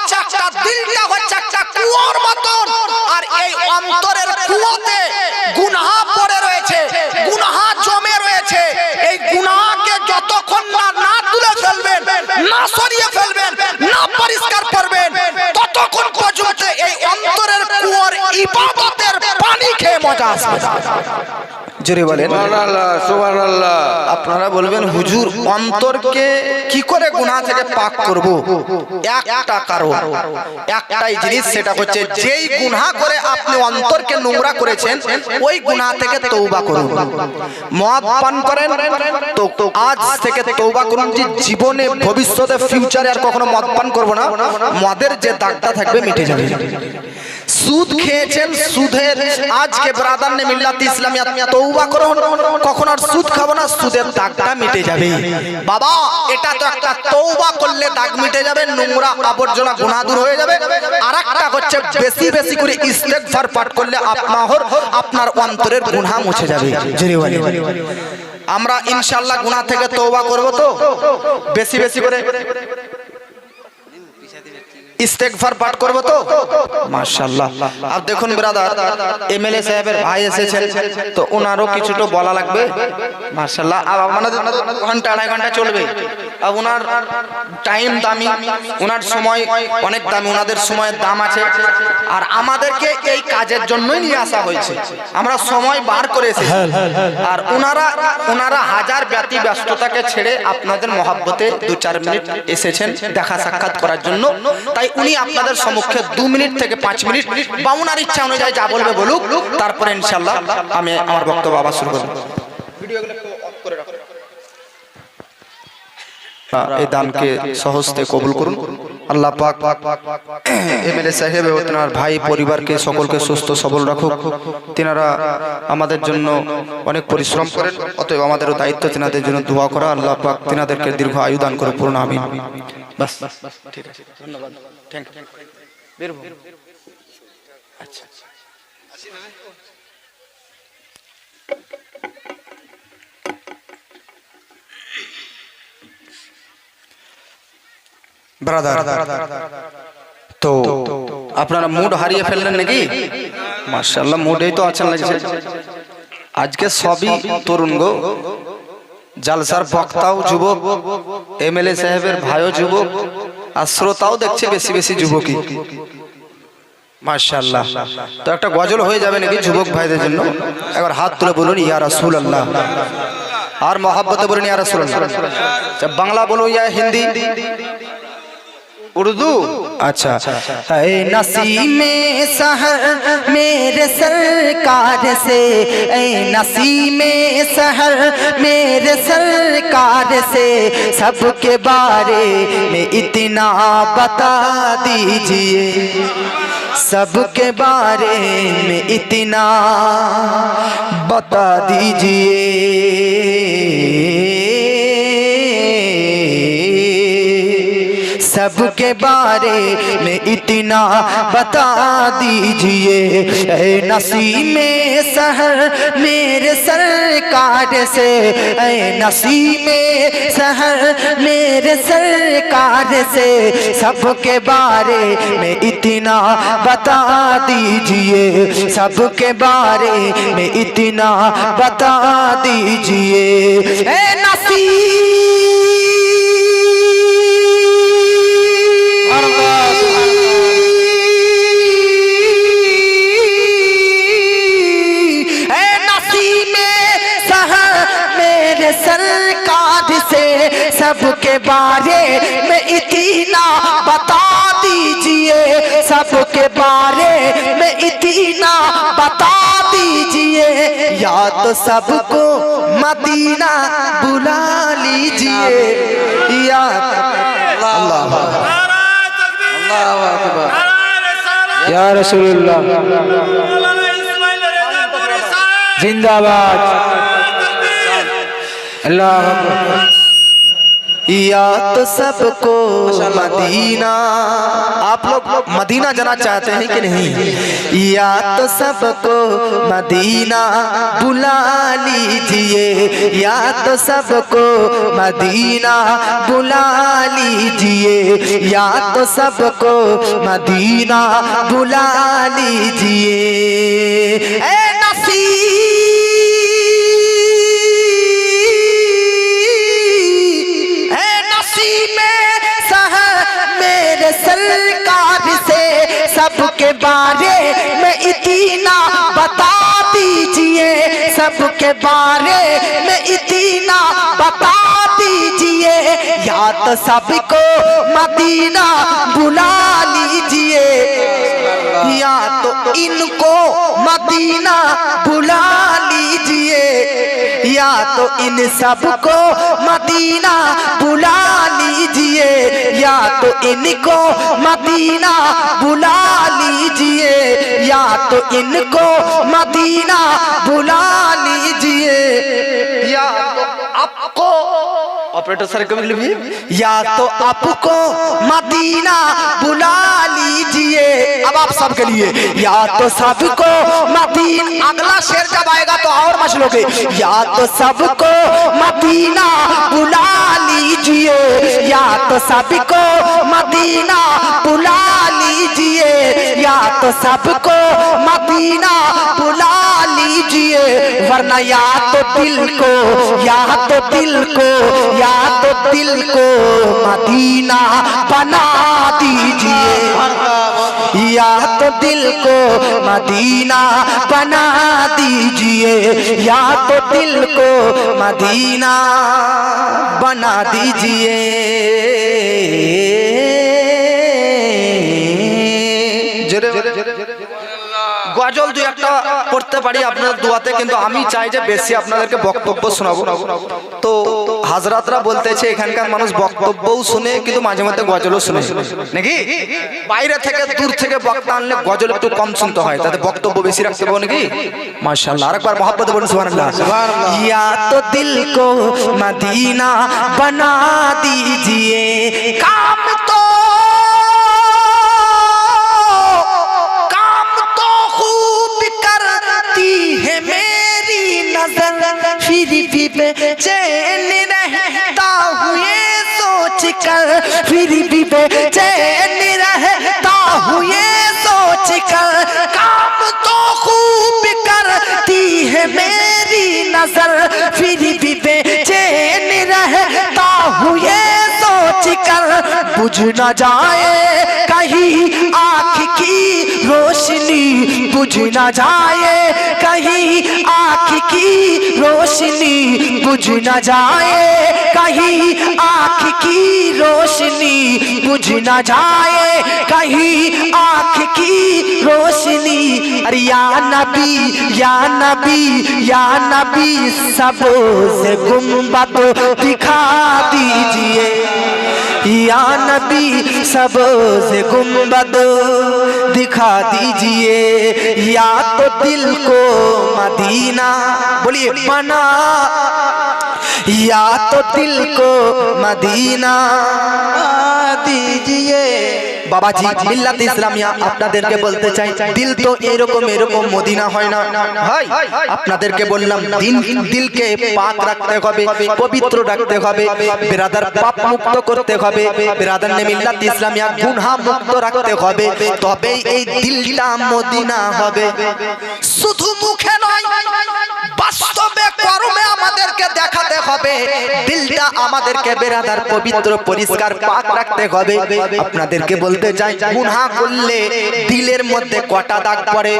হচ্ছে একটা, দিলটা হচ্ছে একটা কুয়োর মতন, আর এই অন্তরের কুয়োতে গুনাহ পড়ে রয়েছে, গুনাহ জমে রয়েছে। এই গুনাহকে যতক্ষণ না তুলে ফেলবেন, না সরিয়ে ফেলবেন, না পরিষ্কার করবেন, ততক্ষণ পর্যন্ত এই অন্তরের কুয়োর ইবাদতের পানি খেয়ে মজা আসবে। জোরে বলেন সুবহানাল্লাহ, সুবহানাল্লাহ। আপনারা বলবেন হুজুর অন্তরকে কি করে গুনাহ থেকে পাক করব? একটা কারণ, একটাই জিনিস, সেটা হচ্ছে যেই গুনাহ করে আপনি অন্তরকে নোংরা করেছেন ওই গুনাহ থেকে তওবা করুন। মদ পান করেন তো আজ থেকে তওবা করুন যে জীবনে ভবিষ্যতে ফিউচারে আর কখনো মদ পান করব না, মদের যে দাগটা থাকবে মিটে যাবে। সুদ খেয়েছেন, সুদের আজকে ব্রাদার নে মিল্লাত ইসলামিয়া তওবা করুন, কখন আর সুদ খাবো না, সুদের দাগটা মিটে যাবে। বাবা এটা তো একটা, তওবা করলে দাগ মিটে যাবে, নোংরা আবর্জনা গুনাহ দূর হয়ে যাবে। আরেকটা হচ্ছে বেশি বেশি করে ইস্তেগফার পাঠ করলে আপনার অন্তরের গুনাহ মুছে যাবে। জোরে বলি আমরা ইনশাআল্লাহ গুনাহ থেকে তওবা করব, তো বেশি বেশি করে ইস্তেগফার পাঠ করব তো মাশাআল্লাহ। আর দেখুন ব্রাদার, এমএলএ সাহেবের ভাই এসেছেন, তো ওনারও কিছুটা বলা লাগবে মাশাআল্লাহ। আর আমাদের ঘন্টা আড়াই ঘন্টা চলবে, আর ওনার টাইম দামি, ওনার সময় অনেক দামি, ওনাদের সময়ের দাম আছে। আর আমাদেরকে এই কাজের জন্যই নিয়ে আসা হয়েছে, আমরা সময় বার করে এসেছি। আর ওনারা হাজার ব্যতি ব্যস্ততাকে ছেড়ে আপনাদের মহব্বতে 2-4 মিনিট এসেছেন দেখা সাক্ষাৎ করার জন্য। তাই উনি আপনাদের সম্মুখে 2 মিনিট থেকে 5 মিনিট বা ওনার ইচ্ছা অনুযায়ী যা বলবে বলুক, তারপরে ইনশাআল্লাহ আমি আমার বক্তব্য আবার শুরু করব। ভিডিওগুলো একটু অফ করে রাখুন। এই দানকে সহজতে কবুল করুন আল্লাহ পাক। এমএলএ সাহেব ও তার ভাই পরিবারকে সকলকে সুস্থ সবল রাখুক। তিনারা আমাদের জন্য অনেক পরিশ্রম করেন, অতএব আমাদেরও দায়িত্ব তিনাদের জন্য দোয়া করা। আল্লাহ পাক তিনাদেরকে দীর্ঘ আয়ু দান করে পূর্ণ আমিন। বাস ঠিক আছে, ধন্যবাদ, থ্যাংক ইউ। বীরভূম, আচ্ছা ব্রাদার, তো আপনারা মুড হারিয়ে ফেললেন নাকি? মাশাআল্লাহ, মুডেই তো আছেন লাগছে। আজকে সবই তরুণ গো, জালসার বক্তাও যুবক, এমএলএ সাহেবের ভাইও যুবক, আর শ্রোতাও দেখছে বেশি বেশি যুবকই। মাশাআল্লাহ, তো একটা গজল হয়ে যাবে নাকি যুবক ভাইদের জন্য? একবার হাত তুলে বলুন ইয়া রাসূলুল্লাহ, আর মহব্বতে বলুন ইয়া রাসূলুল্লাহ। বাংলা বলুন ইয়া হিন্দি, उर्दू? अच्छा। ऐ नसीमे सहर मेरे सरकार से, ऐ नसीमे सहर मेरे सरकार से, सबके बारे में इतना बता दीजिए, सबके बारे में इतना बता दीजिए, सबके बारे में इतना बता दीजिए। ऐ नसीमे सहर मेरे सरकार से, ऐ नसीमे सहर मेरे सरकार से, सबके बारे में इतना बता दीजिए, सबके बारे में इतना बता दीजिए। ऐ सरकार से, सबके बारे में इतना बता दीजिए, सबके बारे में इतना बता दीजिए, या तो सबको मदीना बुला लीजिए, या अल्लाह अल्लाह या रसूलुल्लाह जिंदाबाद, अल्लाह या तो सबको मदीना, आप लोग मदीना जाना चाहते हैं कि नहीं? या तो सबको मदीना बुला लीजिए, या तो सबको मदीना बुला लीजिए, या तो सबको मदीना बुला लीजिए। ए सरकार से सबके बारे में इतना बता दीजिए, सबके बारे में इतना बता दीजिए, या तो सबको मदीना बुला लीजिए, या तो इनको मदीना बुला लीजिए, या तो इन सबको मदीना बुला लीजिए, या तो इनको मदीना बुला लीजिए, या तो इनको मदीना बुला लीजिए, या तो आपको ऑपरेटर सर कभी लिखिए, या तो आपको मदीना बुला लीजिए। अब आप सबके लिए, या तो सबको मदीना, अगला शेर जब आएगा तो और मचलोगे, या तो सबको मदीना बुला लीजिए, या तो सबको मदीना बुला लीजिए, या तो सबको मदीना बुला लीजिए, वरना या तो दिल को, या तो दिल को, या तो दिल को मदीना बना दीजिए, या तो दिल को मदीना बना दीजिए, या तो दिल को मदीना बना दीजिए। গজল দুই একটা পড়তে পারি আপনাদের দোয়াতে, কিন্তু আমি চাই যে বেশি আপনাদেরকে বক্তব্য শোনাবো। তো হাজরাতরা বলতেছে এখানকার মানুষ বক্তব্যও শুনে, কিন্তু মাঝে মধ্যে গজলও শুনে নাকি? বাইরে থেকে দূর থেকে বক্তা আনলে গজল একটু কম শুনতে হয়, তাতে বক্তব্য বেশি রাখতে পারবো নাকি? মাশাআল্লাহ, আরেকবার মহব্বত বলুন সুবহানাল্লাহ। ইয়া তো দিল কো মদিনা বনা দীজিয়ে, কাম তো फिर भी बेचैन रहता हूँ ये सोच कर, फिर भी बेचैन रहता हूँ ये सोच कर, काम तो खूब करती है मेरी नजर, फिर भी बेचैन रहता हूँ ये सोच कर, बुझ न जाए कहीं आँख की रोशनी, बुझ न जाए कहीं आँख की रोशनी, बुझ न जाए कहीं आँख की रोशनी, बुझ न जाए कहीं आँख की रोशनी। अरे या नबी, या नबी, या नबी, सबसे गुंबद दिखा दीजिए, या नबी सबसे गुंबद दिखा दीजिए, या तो दिल को मदीना, बोलिए बना, या तो दिल को मदीना दीजिए। বাবাজি মিল্লাত ইসলামিয়া আপনাদেরকে বলতে চাই, দিল তো এরকম এরকম মদিনা হয় না ভাই। আপনাদেরকে বললাম দিলকে পাক রাখতে হবে, পবিত্র রাখতে হবে, বিরাদার পাপ মুক্ত করতে হবে, বিরাদার নে মিল্লাত ইসলামিয়া গুনাহ মুক্ত রাখতে হবে, তবেই এই দিলটা মদিনা হবে। শুধু মুখে নয়, বাস্তবে কর্মে আমাদেরকে দেখাতে হবে দিলটা আমাদেরকে বিরাদার পবিত্র পরিষ্কার পাক রাখতে হবে। আপনাদেরকে বলতে চাই, গুনাহ করলে দিলের মধ্যে কটা দাগ পড়ে?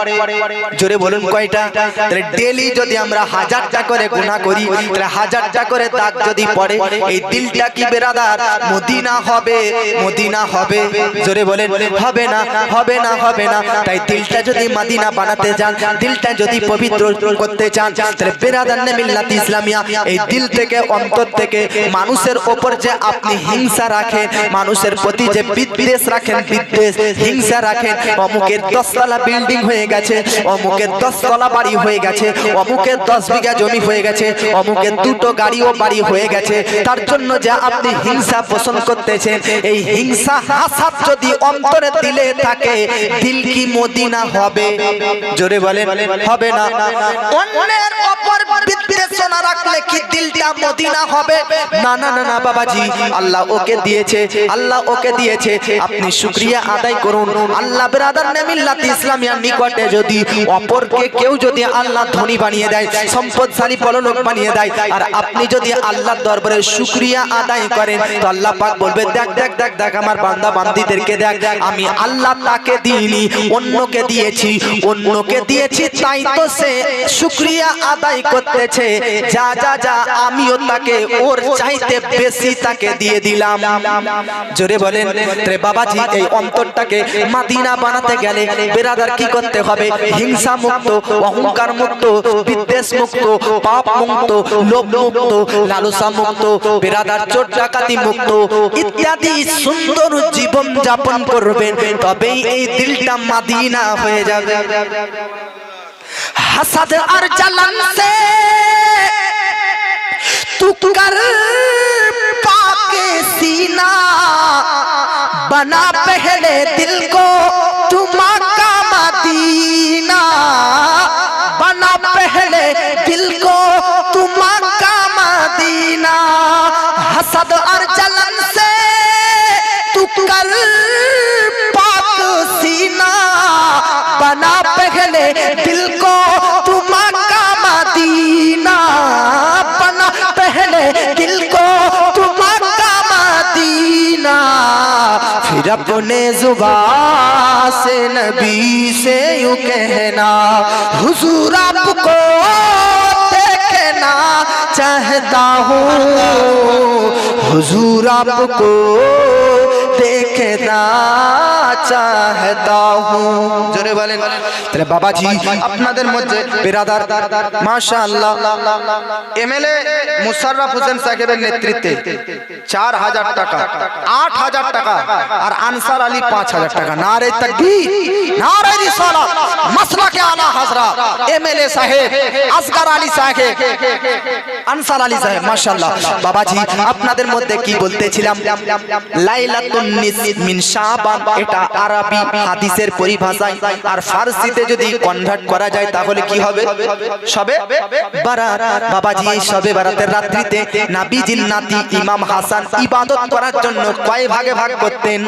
জোরে বলুন কয়টা? তাহলে ডেইলি যদি আমরা 1000টা করে গুনাহ করি, তাহলে 1000টা করে দাগ যদি পড়ে, এই দিলটা কি বিরাদার মদিনা হবে? মদিনা হবে? জোরে বলেন হবে না, হবে না, হবে না। তাই দিলটা যদি মদিনা বানাতে চান, দিলটা যদি পবিত্র করতে চান, তাহলে বেরাদারনে মিল্লাত ইসলামিয়া এই দিল থেকে অন্তর থেকে মানুষের উপর যে আপনি হিংসা রাখেন, মানুষের প্রতি যে বিদ্বেষ রাখেন, বিদ্বেষ হিংসা রাখেন, অমুকের 10 তলা বিল্ডিং হয়ে গেছে, অমুকের 10 তলা বাড়ি হয়ে গেছে, অমুকের 10 বিঘা জমি হয়ে গেছে, অমুকের 2টো গাড়িও বাড়ি হয়ে গেছে, তার জন্য যে আপনি হিংসা পোষণ করতেছেন, এই হিংসা হাসাদ যদি অন্তরে দিলে থাকে, দিল কি মদিনা হবে? জোরে বলেন, হবে না। অন্যের উপর বিদ্বেষ না রাখলে কি দিলটা মদিনা হবে? না না না না বাবাজি, আল্লাহ ওকে দিয়েছে, আল্লাহ ওকে দিয়েছে, আপনি শুকরিয়া আদায় করুন। আল্লাহ বেরাদারনে মিল্লাত ইসলামিয়ার নিকটে যদি অপরকে কেউ যদি আল্লাহ ধনী বানিয়ে দেয়, সম্পদশালী বড়লোক বানিয়ে দেয়, আর আপনি যদি আল্লাহর দরবারে শুকরিয়া আদায় করেন, তো আল্লাহ পাক বলবে দেখ দেখ দেখ দেখ আমার বান্দা বান্দীদেরকে দেখ, আমি আল্লাহ তাকে দিইনি, অন্যকে দিয়েছি, অন্যকে দিয়েছি, তাই তো সে শুকরিয়া আদায় করতেছে। যা যা যা, আমিও তাকে ওর চাইতে বেশি তাকে দিয়ে দিলাম। জোরে বলেন। রে বাবাজি, এই অন্তরটাকে মদিনা বানাতে গেলে বেরাদার কি করতে হবে? হিংসা মুক্ত, অহংকার মুক্ত, বিদ্বেষ মুক্ত, পাপ মুক্ত, লোভ মুক্ত, লালসা মুক্ত, বেরাদার চোর ডাকাতি মুক্ত ইত্যাদি সুন্দর জীবন যাপন করবেন, তবেই এই দিলটা মদিনা হয়ে যাবে। হাসাদ আর জালান সে तू कर पाके सीना, बना पहले दिल को तू मक्का मदीना, बना पहले दिल को तू मक्का मदीना। हसद और जलन से तू कर पाक सीना, बना पहले दिल को तू मक्का मदीना, बना पहले दिल को तू मक्का मदीना। फिर अपने जुबान से नबी से यूं कहना, हुजूर आपको देखना चाहता हूँ, हुजूर आपको देखना चाहता हूँ। জোরে বলেন। তাহলে বাবাজি, আপনাদের মধ্যে বেরাদার মাশাআল্লাহ এমএলএ মুশাররফ হোসেন সাহেবের নেতৃত্বে 4000 টাকা, 8000 টাকা, আর আনসার আলী 5000 টাকা। নারে তাকবীর, নারে রিসালাত, মাসলাকে আলা হযরত এমএলএ সাহেব আসগর আলী সাহেব, আনসার আলী সাহেব, মাশাআল্লাহ। বাবাজি, আপনাদের মধ্যে কি বলতেছিলাম, লাইলাতুন নিসফ মিন শাবান, এটা আরবি হাদিসের পরিভাষায়, আর ফারসিতে যদি কনভার্ট করা যায় তাহলে কি হবে? শবে বারাত। বাবাজি, এই শবে বারাতের রাত্রিতে নবীজির নাতি ইমাম হাসান ইবাদত করার জন্য কয় ভাগে ভাগ করতেন?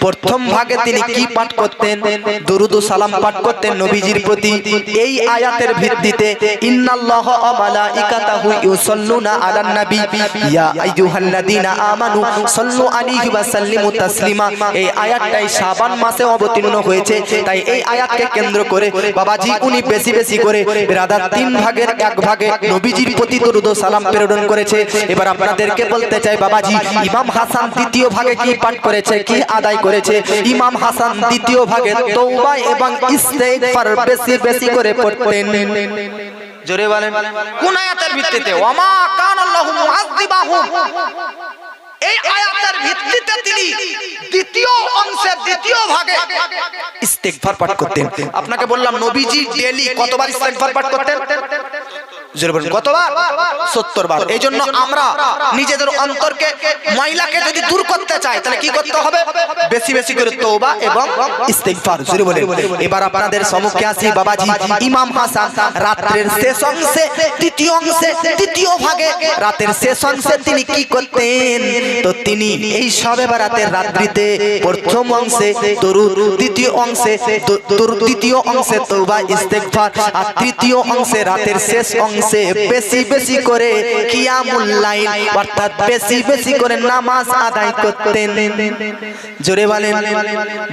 প্রথম ভাগে তিনি কি পাঠ করতেন? দরুদ ও সালাম পাঠ করতেন নবীজির প্রতি। এই আয়াতের ভিত্তিতে ইন্নাল্লাহা ওয়া মালাইকাতাহু ইউসাল্লুনা আলান নবী ইয়া আইয়ুহাল্লাযীনা আমানু সাল্লু আলাইহি ওয়া সাল্লিমু তাসলিমা। এই আয়াতটাই শাবান মাসে অবতীর্ণ হয়েছে, তাই এই আয়াতকে কেন্দ্র করে বাবাজি উনি বেশি বেশি করে ব্রাদার 3 ভাগের 1 ভাগে নবীজির প্রতি দরুদ ও সালাম প্রেরণ করেছে। এবার আপনাদেরকে বলতে চাই বাবাজি, ইমাম হাসান দ্বিতীয় ভাগে কি পাঠ করেছে, কি আদায় করেছে? ইমাম হাসান দ্বিতীয় ভাগে তওবা এবং ইস্তেগফার বেশি বেশি করে পড়তেন। জোরে বলেন। কোন আয়াতের ভিত্তিতে? ওয়ামা কানাল্লাহু মুআযযিবাহুম, এই আয়াতের ভিত্তিতে তিনি দ্বিতীয় অংশে দ্বিতীয় ভাগে ইস্তেগফার পাঠ করতেন। আপনাকে বললাম নবীজি ডেইলি কতবার ইস্তেগফার পাঠ করতেন? কতবার? 70 বার। এই জন্য আমরা নিজেদের অন্তরকে ময়লাকে যদি দূর করতে চাই তাহলে কি করতে হবে? বেশি বেশি করে তওবা এবং ইস্তেগফার। জোরে বলেন। এবার আপনাদের সম্মুখে আসি বাবাজি, ইমাম হাসান রাতের শেষ অংশে দ্বিতীয় অংশে দ্বিতীয় ভাগে রাতের শেষ অংশে তিনি কি করতেন? তো তিনি এই শবে বারাতের রাত্রিতে প্রথম অংশে দরুদ, দ্বিতীয় অংশে দরুদ, দ্বিতীয় অংশে তওবা ইস্তেগফার, আর তৃতীয় অংশে রাতের শেষ অংশে বেশি বেশি করে কিয়ামুল লাইল অর্থাৎ বেশি বেশি করে নামাজ আদায় করতেন। জোরে বলেন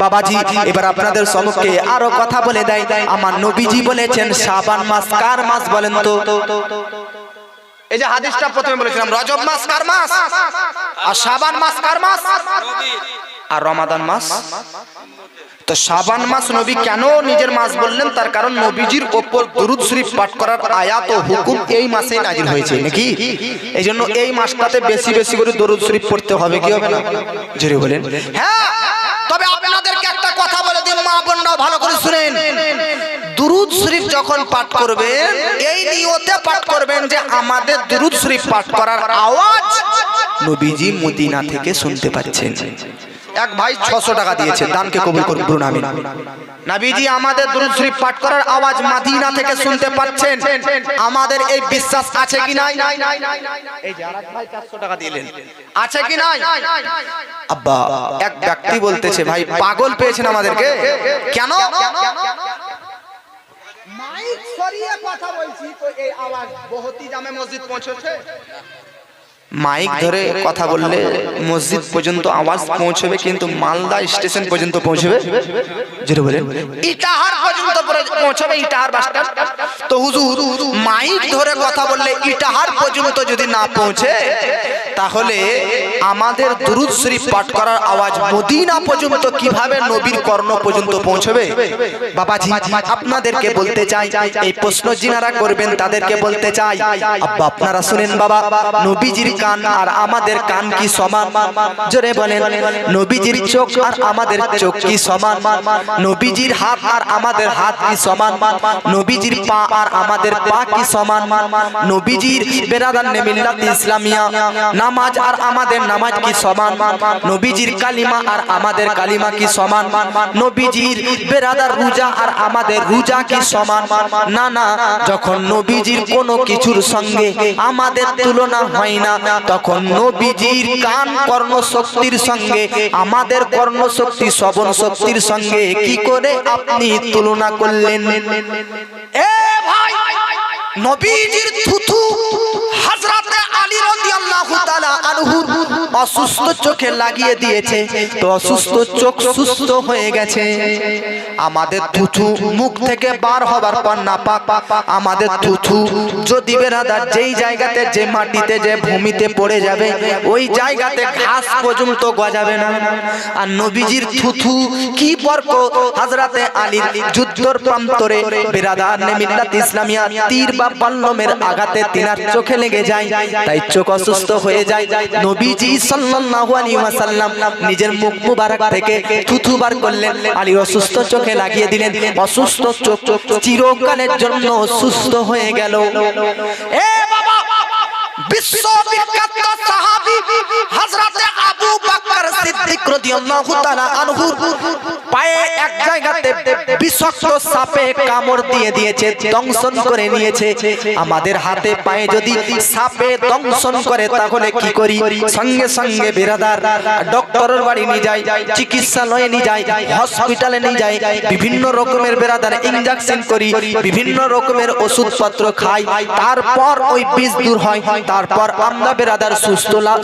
বাবাজি। এবার আপনাদের সম্মুখে আরো কথা বলে দেয়, আমার নবীজি বলেছেন শাবান মাস কার মাস বলেন তো? এই যে হাদিসটা প্রথমে বলেছিলাম, রজব মাস কার মাস আর শাবান মাস কার মাস? আর রমাদান মাস। তো শাবান মাস নবী কেন নিজের মাস বললেন? তার কারণ নবীজির উপর দুরূদ শরীফ পাঠ করার আয়াত ও হুকুম এই মাসেই নাজিল হয়েছে নাকি। এই জন্য এই মাসটাতে বেশি বেশি করে দুরূদ শরীফ পড়তে হবে, কি হবে না? জোরে বলেন। হ্যাঁ, তবে আপনাদেরকে একটা কথা বলে দিন, মা বোনরাও ভালো করে শুনেন। দুরূদ শরীফ যখন পাঠ করবেন এই নিয়তে পাঠ করবেন যে আমাদের দুরূদ শরীফ পাঠ করার আওয়াজ নবীজি মদিনা থেকে শুনতে পাচ্ছেন। এক ভাই 600 টাকা দিয়েছে, দানকে কবুল করুন, বলুন আমিন। নবীজি আমাদের দুরূদ শরীফ পাঠ করার আওয়াজ মদিনা থেকে শুনতে পাচ্ছেন, আমাদের এই বিশ্বাস আছে কি নাই? এই যে আরেক ভাই 400 টাকা দিলেন, আছে কি নাই? আব্বা এক ব্যক্তি বলতেছে, ভাই পাগল পেয়েছেন আমাদেরকে কেন? মাইক সরিয়ে কথা বলছি তো এই আওয়াজ বহুতি জামে মসজিদ পৌঁছেছে। মাইক ধরে কথা বললে মসজিদ পর্যন্ত আওয়াজ পৌঁছবে, কিন্তু মালদা স্টেশন পর্যন্ত পৌঁছবে। যেটা বলেন ইটাহার পর্যন্ত পৌঁছবে, ইটাহার বাস স্ট্যান্ড। তো হুজুর মাইক ধরে কথা বললে ইটাহার পর্যন্ত যদি না পৌঁছে, তাহলে আমাদের দুরূদ শরীফ পাঠ করার আওয়াজ মদিনা পর্যন্ত কিভাবে নবীর কর্ণ পর্যন্ত পৌঁছবে? বাবাজি আপনাদেরকে বলতে চাই, এই প্রশ্ন যিনারা করবেন তাদেরকে বলতে চাই, আব্বা আপনারা শুনেন বাবা, নবীজির কান আর আমাদের কান কি সমান? জোরে বলেন। নবীজির চোখ আর আমাদের চোখ কি সমান? নবীজির হাত আর আমাদের হাত কি সমান? নবীজির পা আর আমাদের পা কি সমান? নবীজির বেরাদানে মিল্লাত ইসলামিয়া নামাজ আর আমাদের নামাজ কি সমান? নবীজির কালিমা আর আমাদের কালিমা কি সমান? নবীজির বেরাদার রোজা আর আমাদের রোজা কি সমান? না না, যখন নবীজির কোনো কিছুর সঙ্গে আমাদের তুলনা হয় না, তখন নবীজির কান কর্ণশক্তির সঙ্গে আমাদের কর্ণশক্তি শ্রবণ শক্তির সঙ্গে কি করে আপনি তুলনা করলেন? এ ভাই, নবীজির থুথু হযরতে আলী রাদিয়াল্লাহু তাআলা আনহু অসুস্থ চোখে লাগিয়ে দিয়েছে, তো অসুস্থ চোখ সুস্থ হয়ে গেছে। আমাদের থুথু মুখ থেকে বার হবার পর না পাক, আমাদের থুথু যদি বেরাদার যেই জায়গাতে, যে মাটিতে, যে ভূমিতে পড়ে যাবে, ওই জায়গাতে ঘাস পর্যন্ত গজাবে না। আর নবীজির থুথু কি বরকত! হযরতে আলীর যুদ্ধর প্রান্তরে বেরাদার মিল্লাত ইসলামিয়া তীর বা বল্লমের আঘাতে তিনার চোখে লেগে যায়, তাই চোখ অসুস্থ হয়ে যায়। নবীজি সাল্লাল্লাহু আলাইহি ওয়াসাল্লাম নিজের মুখ মুবারক থেকে থুথু বার করলেন, আলীর অসুস্থ চোখে লাগিয়ে দিলেন, অসুস্থ চোখ চিরকালের জন্য সুস্থ হয়ে গেল। এ বাবা, বিশ্ববিখ্যাত সাহাবী হযরতে আবু বকর সিদ্দিক রাদিয়াল্লাহু তাআলা আনহু পায়ে এক জায়গাতে বিষাক্ত সাপে কামড় দিয়ে দিয়েছে, দংশন করে নিয়েছে। আমাদের হাতে পায়ে যদি সাপে দংশন করে তাহলে কি করি? সঙ্গে সঙ্গে বেরাদার ডক্টরের বাড়ি নিয়ে যাই, চিকিৎসালয়ে নিয়ে যাই, হসপিটালে নিয়ে যাই, বিভিন্ন রকমের বেরাদার ইনজেকশন করি, বিভিন্ন রকমের ওষুধপত্র খাই, তারপর ওই বিষ দূর হয়, তারপর আমরা বেরাদার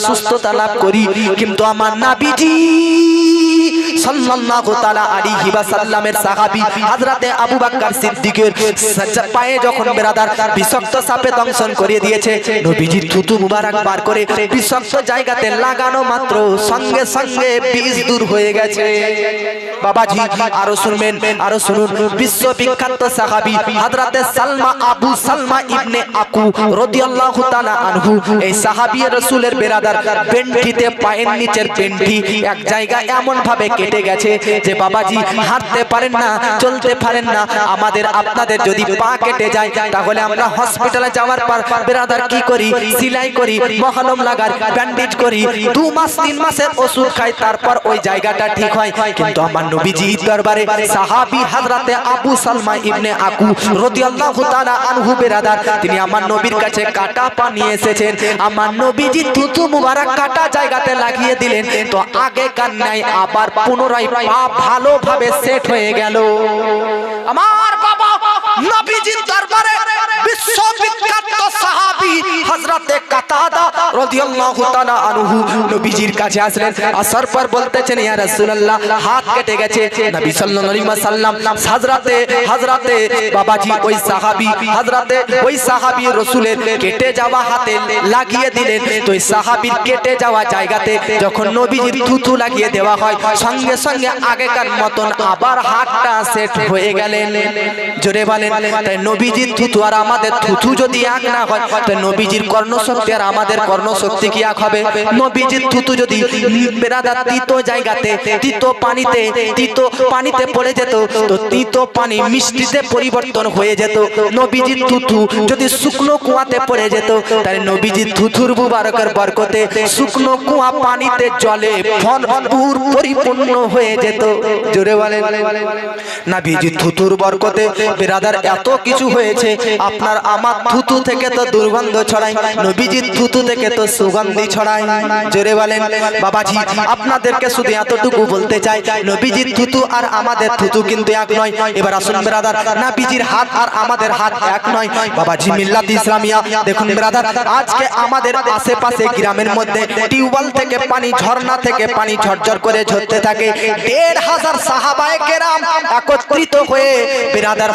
সুস্থতা লাভ করি। কিন্তু আমার নবীজি সাল্লাল্লাহু তাআলা আলাইহি ওয়াসাল্লামের সাহাবী হযরতে আবু বকর সিদ্দিকের পায়ে যখন বেরাদার বিষাক্ত সাপে দংশন করিয়ে দিয়েছে, নবীজির থুতু মুবারক বার করে বিষাক্ত জায়গাতে লাগানো মাত্র সঙ্গে সঙ্গে বিষ দূর হয়ে গেছে। বাবাজি আরো শুনবেন, আরো শুনুন। বিশ্ববিখ্যাত সাহাবী হযরতে সালমা, আবু সালমা ইবনে আকু রাদিয়াল্লাহু তাআলা আনহু, এই সাহাবী রাসূলের বেরাদার পেন্টিতে, পায়ের নিচের পেন্টি এক জায়গায় এমন ভাবে কেটে গেছে যে বাবাজি হাঁটতে পারেন না, চলতে পারেন না। আমাদের আপনাদের যদি পা কেটে যায় তাহলে আমরা হসপিটালে যাওয়ার পর বেরাদার কি করি? সেলাই করি, মহলম লাগাই, ব্যান্ডেজ করি, 2 মাস 3 মাসের ওষুধ খাই, তারপর ওই জায়গাটা ঠিক হয়। কিন্তু আমার নবীজির দরবারে সাহাবী হযরতে আবু সালমা ইবনে আকু রাদিয়াল্লাহু তাআলা আনহু বেরাদার, তিনি আমার নবীর কাছে কাটা পা নিয়ে এসেছেন। আমার নবীজি থুতু মুবারক কাটা জায়গাতে লাগিয়ে দিলেন, তো আগে কান নাই আবার পুনরায় পা ভালোভাবে সেট হয়ে গেল। আমার বাবা, নবীজির দরবারে বিশ্ববিখ্যাত সাহাবী হযরতে কাতাদা রাদিয়াল্লাহু তাআলা আনহু নবীজির কাছে আসলেন। আসার পর বলতেছেন ইয়া রাসূলুল্লাহ হাত কেটে গেছে। নবী সাল্লাল্লাহু আলাইহি ওয়াসাল্লাম হযরতে বাবাজি ওই সাহাবী রাসূলের কেটে যাওয়া হাতে লাগিয়ে দিলেন। তো ওই সাহাবীর কেটে যাওয়া জায়গাতে যখন নবীজির থুথু লাগিয়ে দেওয়া হয় সঙ্গে সঙ্গে আগেকার মতন আবার হাতটা সেট হয়ে গেলেন। জোরে বলেন তাই নবীজির থুথু আর আমাদের থুথু যদি এক না হয় তাই নবীজির কর্ণশক্তি আর আমাদের কর্ণশক্তি কি এক হবে? নবীজির থুথু যদি বেরাদার তিতো জায়গাতে তিতো পানিতে পড়ে যেত তো তিতো পানি মিষ্টিতে পরিবর্তন হয়ে যেত। নবীজির থুথু যদি শুকনো কুয়াতে পড়ে যেত তাই নবীজির থুথুর মুবারকের বরকতে শুকনো কুয়া পানিতে জলে ভরপুর পরিপূর্ণ হয়ে যেত। জোরে বলেন নবীজির থুথুর বরকতে বেরাদার এত কিছু হয়েছে। আপনার আমার থুথু থেকে তো দুর্গন্ধ ছড়ায়, নবীজির থুথু থেকে তো সুগন্ধি ছড়ায়। জোরে বলেন বাবাজি আপনাদেরকে শুধু এতটুকু বলতে চাই নবীজির থুথু আর আমাদের থুথু কিন্তু এক নয়। এবার আসুন ব্রাদার নবীজির হাত আর আমাদের হাত এক নয়। বাবাজি মিল্লাত ইসলামিয়া দেখুন ব্রাদার আজকে আমাদের আশেপাশে গ্রামের মধ্যে টিউবওয়েল থেকে পানি ঝর্ণা থেকে পানি ঝরঝর করে ঝরতে থাকে। ১৫০০ সাহাবায়ে কেরাম একত্রিত হয়ে ব্রাদার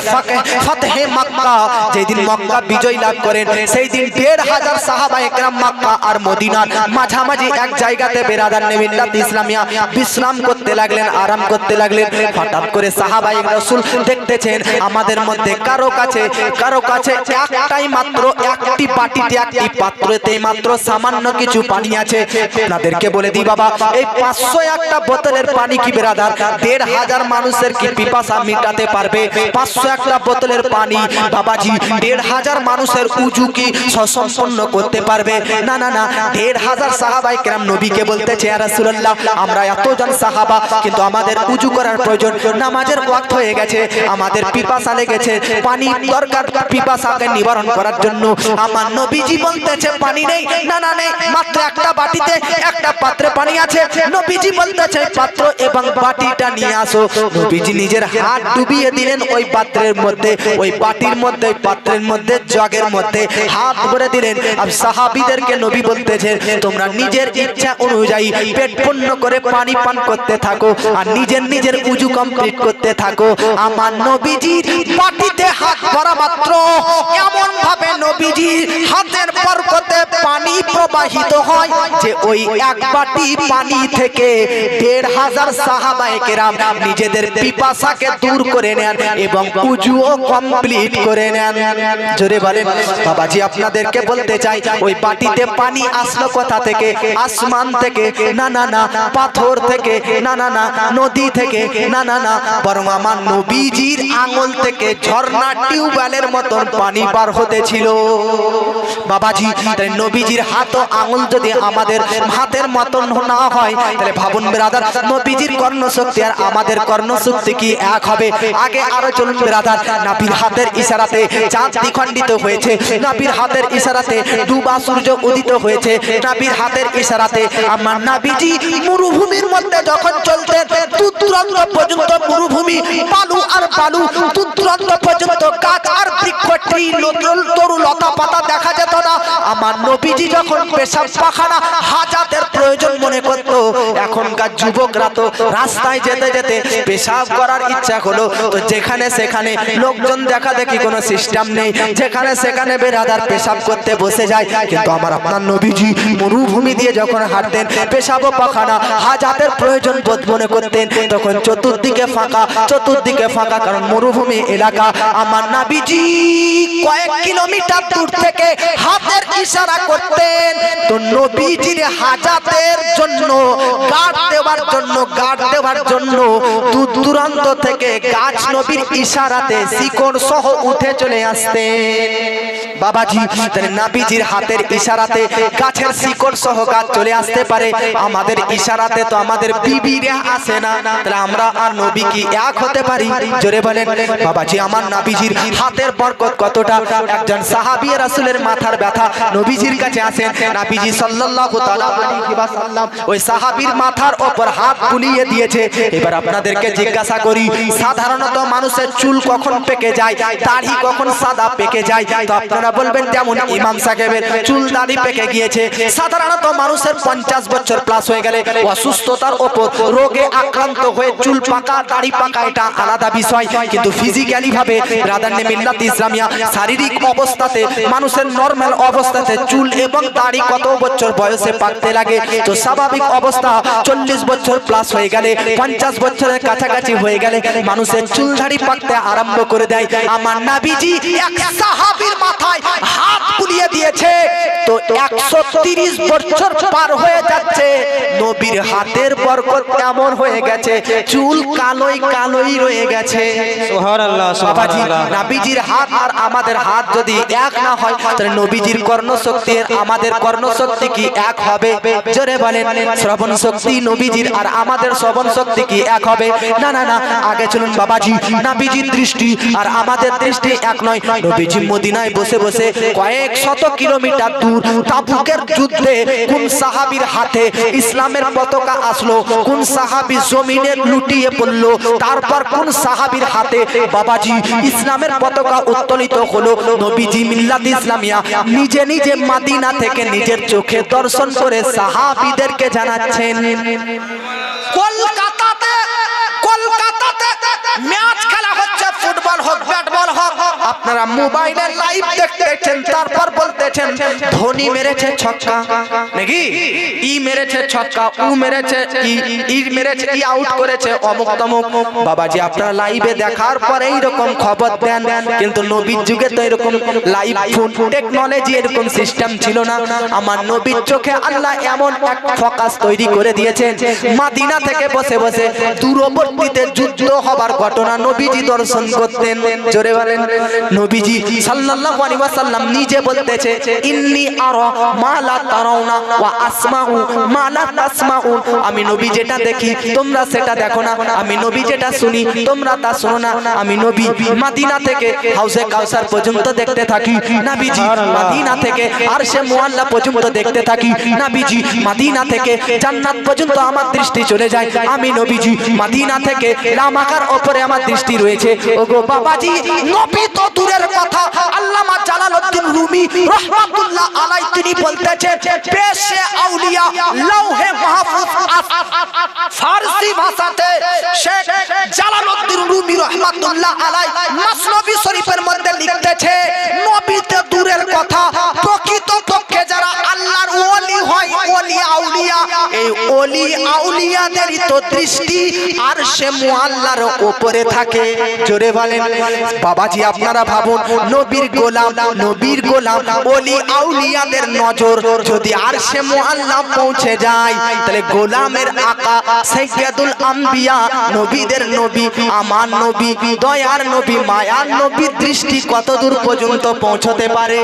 ফতহে মক্কা যেদিন মক্কা বিজয় লাভ করেন সেই দিন ১৫০০ সাহাবায়ে কেরাম মক্কা আর মদিনার মাঝামাঝি এক জায়গাতে ব্রাদার মিল্লাত ইসলামিয়া বিশ্রাম করতে লাগলেন, আরাম করতে লাগলেন। হঠাৎ করে সাহাবায়ে রাসূল দেখতেছেন আমাদের মধ্যে কারো কাছে একটাই মাত্র একটি বাটিতে একটি পাত্রতে মাত্র সামান্য কিছু পানি আছে। আপনাদেরকে বলে দিই বাবা এই ৫০০ বোতলের পানি কি ব্রাদার ১৫০০ মানুষের কি পিপাসা মিটাতে পারবে? ৫০০ বোতলের পানি বাবাজি ১৫০০ মানুষের উজু কি সম্পন্ন করতে পারবে? না না না ১৫০০ সাহাবায়ে কেরাম নবীকে বলতেছে ইয়া রাসূলুল্লাহ আমরা এতজন সাহাবা কিন্তু আমাদের উজু করার প্রয়োজন, নামাজের ওয়াক্ত হয়ে গেছে, আমাদের পিপাসা লেগেছে, পানি দরকার পিপাসাকে নিবারণ করার জন্য। আমার নবীজি বলতেছে পানি নেই, না না নেই, মাত্র একটা বাটিতে একটা পাত্রে পানি আছে। নবীজি বলতেছে পাত্র এবং বাটিটা নিয়ে আসো। নবীজি নিজের হাত ডুবিয়ে দিলেন ওই পাত্রের মধ্যে, ওই বাটির মধ্যে, ওই পাত্রের মধ্যে, জগের মধ্যে হাত ভরে দিলেন। আর সাহাবীদেরকে নবী বলতেছেন তোমরা নিজের ইচ্ছা অনুযায়ী পেট পূর্ণ করে পানি পান করতে থাকো আর নিজের উজু কমপ্লিট করতে থাকো। আমার নবীজির বাটিতে হাত ভরা মাত্র এমন ভাবে নবীজির হাতের বরকতে পানি প্রবাহিত হয় যে ওই এক বাটি পানি থেকে ১৫০০ সাহাবায়ে কেরাম নিজেদের পিপাসাকে দূর করে নেন এবং উজুও কমপ্লিট করে নেন। জোরে বলেন বাবাজি আপনাদেরকে বলতে চাই ওই বাটিতে পানি আসলো কোথা থেকে? আসমান থেকে, না না না পাথর থেকে, না না না নদী থেকে, না না না বরং আমার নবীজির আঙুল থেকে ঝর্ণা টিউবওয়েলের মতন পানি বার হতেছিল। বাবাজি তাই নবীজির হাত ও আঙুল যদি আমাদের হাতের মতন না হয় তাহলে ভাবুন ব্রাদার নবীজির কর্ণশক্তি আর আমাদের কর্ণশক্তি কি এক হবে? আগে আরো চলুন ব্রাদার নবীর হাতের ইশারাতে চাঁদ দ্বিখণ্ডিত হয়েছে, নবীর হাতের ইশারাতে ডুবা সূর্য উদিত হয়েছে, নবীর হাতের ইশারাতে আমার নবীজি মরুভূমির মধ্যে যখন চলতেন দূরান্ত পর্যন্ত মরুভূমি বালু আর বালু, দূরান্ত পর্যন্ত গাছ আর বৃক্ষ তরু লতা পাতা দেখা যেত না। আমার নবীজি যখন পেশাব পাখানা হাজাতের প্রয়োজন মনে করত, এখনকার যুবকরা তো রাস্তায় যেতে যেতে পেশাব করার ইচ্ছা হলো তো যেখানে সেখানে লোকজন দেখা দেখি কোনো সিস্টেম নেই, যেখানে সেখানে বেরাদার পেশাব করতে বসে যায়। কিন্তু আমার আপনার নবীজি মরুভূমি দিয়ে যখন হাঁটতেন পেশাব পাখানা হাজাতের প্রয়োজন বোধ মনে করতেন তখন চতুর্দিকে ফাঁকা কারণ মরুভূমি এলাকা। আমার নবীজি কয়েক কিলোমিটার দূর থেকে হাতের ইশারা করতেন তো নবীজির হাজাতের জন্য গার্ড দেওয়ার জন্য দূর দূরান্ত থেকে গাছ নবীর ইশারাতে শিকড় সহ উঠে চলে আসতেন। বাবাজি তাহলে নবীজির হাতের ইশারাতে গাছের শিকড় সহ গাছ চলে আসতে পারে, আমাদের ইশারাতে তো আমাদের বিবিরা আসে না, তাহলে তাহলে আমরা আর নবী কি এক হতে পারি? জোরে বলেন। বাবাজি আমার নবীজির হাতের বরকত কতটা। একজন সাহাবী রাসূলের মাথার ব্যথা নবীজির কাছে আসেন। নবীজি সাল্লাল্লাহু তাআলা আলাইহি ওয়াসাল্লাম ওই সাহাবীর মাথার উপর হাত বুলিয়ে দিয়েছে। এবার আপনাদেরকে জিজ্ঞাসা করি, সাধারণত মানুষের চুল কখন পেকে যায়, দাড়ি কখন সাদা পেকে যায়? তো আপনারা বলবেন যেমন ইমাম সাহেবের চুল দাড়ি পেকে গিয়েছে। সাধারণত মানুষের 50 বছর প্লাস হয়ে গেলে অসুস্থতার উপর রোগে আক্রান্ত হয়ে চুল পাকা দাড়ি পাকা এটা আলাদা বিষয়, কিন্তু ফিজিক্যালি ভাবে রাদান্নে মিল্লাত ইসলামিয়া শারীরিক অবস্থাতে মানুষের নরমাল অবস্থাতে চুল এবং দাড়ি কত বছর বয়সে পাকতে লাগে? তো স্বাভাবিক অবস্থা 40 বছর প্লাস হয়ে গেলে 50 বছরের কাছাকাছি হয়ে গেলে মানুষের চুল দাড়ি পাকতে আরম্ভ করে দেয়। আমার নবীজি এক সাহাবীর মাথায় হাত বুলিয়ে দিয়েছে, তো 130 বছর পার হয়ে যাচ্ছে, নবীর হাতের বরকত এমন হয়ে গেছে চুল কালোই কালোই রয়ে গেছে। সুবহানাল্লাহ সুবহানাল্লাহ। নবীজির হাত আর আমাদের হাত যদি এক না হয় তাহলে নবীজির কর্ণশক্তি আর আমাদের কর্ণশক্তি কি এক হবে? জোরে বলেন। শ্রবণ শক্তি নবীজির আর আমাদের শ্রবণ শক্তি কি এক হবে? না না না। আগে চলুন বাবাজি, নবীজির দৃষ্টি আর আমাদের দৃষ্টি এক নয়। নবীজি মদিনায় বসে বসে কয়েক শত কিলোমিটার দূর তাবুকের যুদ্ধে কোন সাহাবীর হাতে ইসলামের পতাকা আসলো, কোন সাহাবী জমিনে লুটিয়ে পড়লো, তারপর কোন সাহাবীর হাতে বাবাজি ইসলামের পতাকা উত্তোলিত হলো, নবীজি মিল্লাত ইসলামিয়া নিজে নিজে মদিনা থেকে নিজের চোখে দর্শন করে সাহাবীদেরকে জানাচ্ছেন। কলকাতাতে ম্যাচ খেলা হচ্ছে, ফুটবল হোক ব্যাট বল হোক, আপনারা মোবাইলে লাইভ দেখতেছেন, তারপর বলতেছেন ধোনি মেরেছে ছক্কা নাকি, ই মেরেছে ছক্কা, উ মেরেছে ই মেরেছে, ই আউট করেছে অমুক তমুক। বাবাজি আপনারা লাইভে দেখার পরে এইরকম খবর দেন, কিন্তু নবীর যুগে তো এরকম লাইভ ফোন টেকনোলজি এরকম সিস্টেম ছিল না। আমার নবীর চোখে আল্লাহ এমন এক ফোকাস তৈরি করে দিয়েছেন, মদিনা থেকে বসে বসে দূরবর্তীতে যুদ্ধ হবার ঘটনা নবীজি দর্শন করতেন। জোরে বলেন। নবীজি সাল্লাল্লাহু আলাইহি ওয়াসাল্লাম নিজে বলতেছে, ইন্নী আরা মা লা তারাউনা ওয়া আসমাউ মা লা তাসমাউন। আমি নবী যেটা দেখি তোমরা সেটা দেখো না, আমি নবী যেটা শুনি তোমরা তা শোনো না। আমি নবী মদিনা থেকে হাউজে কাউসার পর্যন্ত দেখতে থাকি, নবীজি মদিনা থেকে আরশে মুআল্লা পর্যন্ত দেখতে থাকি, নবীজি মদিনা থেকে জান্নাত পর্যন্ত আমার দৃষ্টি চলে যায়। আমি নবীজি মদিনা থেকে লামাকার উপরে আমার দৃষ্টি রয়েছে। ওগো বাবাজি, নবী তো দূরের কথা, আল্লামা জালালউদ্দিন রুমি রাহমাতুল্লাহ আলাইহি তিনি বলতেছেন, পেশে আউলিয়া লৌহে মাহফুজ ফারসি ভাষাতে শেখ জালালউদ্দিন রুমি রাহমাতুল্লাহ আলাইহি মসনবী শরীফের মধ্যে লিখতেছে, নবী তো দূরের কথা, প্রকৃতপক্ষে যারা আল্লাহর ওলি হয়, ওলি আউলিয়া, এই ওলি আউলিয়াদেরই তো দৃষ্টি আরশে মুআল্লার উপরে থাকে। জোরে বলেন। বাবাজি আপনারা ভাবুন, নবীর গোলাম ওলি আউলিয়াদের নজর যদি আরশে মুআল্লা পৌঁছে যায়, তাহলে গোলামের আকা সাইয়্যিদুল আম্বিয়া, নবীদের নবী, আমার নবী, দয়ার নবী, মায়ার নবীর দৃষ্টি কত দূর পর্যন্ত পৌঁছতে পারে?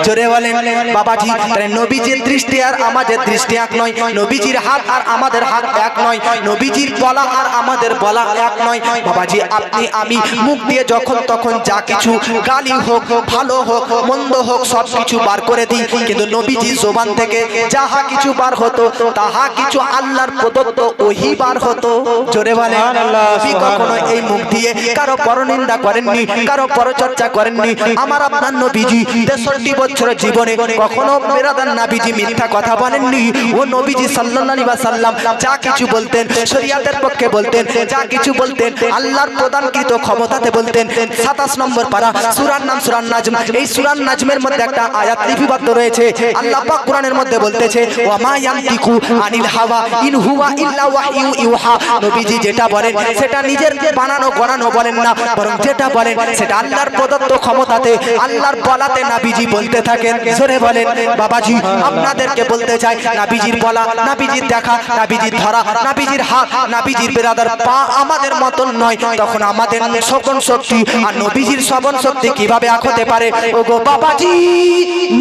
জোরে বলেন। বাবাজি তাহলে নবীজির দৃষ্টি আর আমাদের দৃষ্টি এক নয়, নবীজির হাত আর আমাদের হাত এক নয়, নবীজির বলা আর আমাদের বলা এক নয়। বাবাজি আপনি আমি মুখ দিয়ে যখন তখন যা কিছু গালি হোক, ভালো হোক, মন্দ হোক, সব কিছু বার করে দিই, কিন্তু নবীজির জবান থেকে যাহা কিছু বার হতো তাহা কিছু আল্লাহর প্রদত্ত ওহী বার হতো। জোরে বলেন। নবী কখনো এই মুখ দিয়ে কারো পরনিন্দা করেননি, কারো পরচর্চা করেননি। আমার আপনার নবীজি 63 বছরের জীবনে কখনো বেরাদার নবীজি মিথ্যা কথা বলেননি। ও নবীজি সাল্লাল্লাহু আলাইহি ওয়াসাল্লাম যা কিছু বলতেন শরীয়তের পক্ষে বলতেন, যা কিছু বলতেন আল্লাহর প্রদানকৃত ক্ষমতাতে বলতেন। 27 নম্বর পারা, সূরার নাম সূরা নাজম। এই সূরা নাজমের মধ্যে একটা আয়াত লিপিবদ্ধ রয়েছে। আল্লাহ পাক কোরআনের মধ্যে বলতেছে, ওয়া মা ইয়ানতিকু আনিল হাওয়া ইন হুয়া ইল্লা ওয়াহয়ু ইউহা। নবীজি যেটা বলেন সেটা নিজের বানানো গড়ানো বলেন না, বরং যেটা বলেন সেটা আল্লাহর প্রদত্ত ক্ষমতাতে, আল্লাহর বলাতে নবীজি বলতে থাকেন। জোরে বলেন। বাবাজি আপনাদেরকে বলতে চাই, নবীজির বলা, নবীজি নাবিজির দেখা, নাবিজির ধরা, নাবিজির হাত, নাবিজির বেরাদার পা আমাদের মতন নয়, তখন আমাদের শ্রবণ শক্তি আর নবীজির শ্রবণ শক্তি কিভাবে এক হতে পারে? ওগো বাবাজি,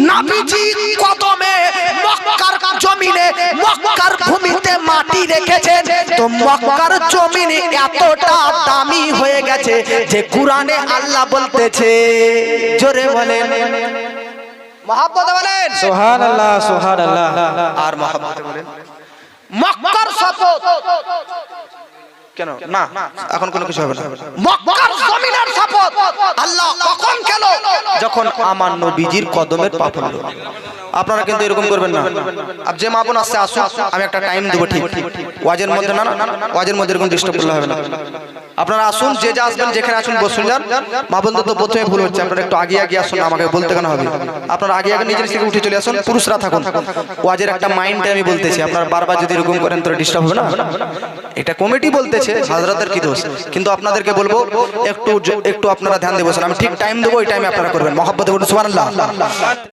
নাবিজি কদমে মক্কার জমিনে, মক্কার ভূমিতে মাটি রেখেছেন, তো মক্কার জমিনে এতটা দামি হয়ে গেছে যে কুরআনে আল্লাহ বলতেছে, জোরে বলেন মহব্বত বলেন সুবহানাল্লাহ সুবহানাল্লাহ। আর মহব্বত বলেন মক্কার শপথ। কেন না, এখন কোনো কিছু হবে না। মক্কার জমিনের শপথ আল্লাহ কখন খেলো? যখন আমার নবীজির কদমের পা পড়লো। আপনারা কিন্তু এরকম করবেন না। আপ যে মা বোন আসছে আসুন, আমি একটা টাইম দেবো ঠিক ওয়াজের মধ্যে, না ওয়াজের মধ্যে এরকম ডিস্টার্ব করলে হবে না। আপনারা আসুন, যে যা আসবেন যেখানে আসুন বসুন যান। মা বোনদের তো প্রথমে ভুল হচ্ছে, আপনারা একটু আগে আগে আসুন, আমাকে বলতে কেন হবে? আপনারা আগে আগে নিজের থেকে উঠে চলে আসুন, পুরুষরা থাকুন। ওয়াজের একটা মাইন্ডে আমি বলতেছি, আপনারা বারবার যদি এরকম করেন তো ডিস্টার্ব হবে না। এটা কমিটি বলতেছে, হাজরাতের কি দোষ? কিন্তু আপনাদেরকে বলবো একটু আপনারা ধ্যান দিয়ে বসুন। আমি ঠিক টাইম দেবো, ওই টাইমে আপনারা করবেন। মহব্বতে বলুন সুবহানাল্লাহ।